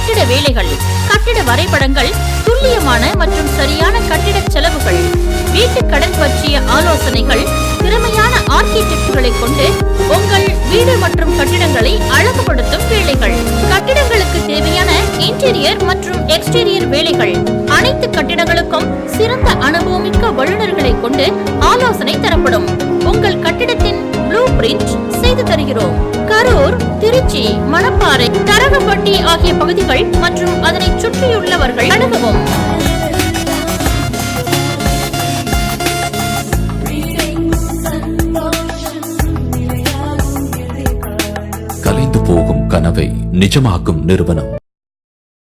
கட்டிட வேலைகள், கட்டிட வரைபடங்கள், துல்லியமான மற்றும் சரியான கட்டிட செலவுகள், வீட்டு கடன் பற்றிய ஆலோசனைகள், திறமையான ஆர்கிடெக்டுகளை கொண்டு உங்கள் வீடு மற்றும் கட்டிடங்களை அழகுபடுத்தும் வேலைகள், கட்டிடங்களுக்கு தேவையான இன்டீரியர் மற்றும் எக்ஸ்டீரியர் வேலைகள், அனைத்து கட்டிடங்களுக்கும் சிறந்த அனுபவமிக்க வல்லுநர்களை கொண்டு ஆலோசனை தரப்படும். உங்கள் கட்டிடத்தின் ப்ளூ பிரிண்ட் செய்து தருகிறோம். கரூர், திருச்சி, மணப்பாறை, தரகம்பட்டி ஆகிய பகுதிகள் மற்றும் அதனை சுற்றியுள்ளவர்கள் அணுகவும். கலைந்து போகும் கனவை நிஜமாக்கும் நிறுவனம்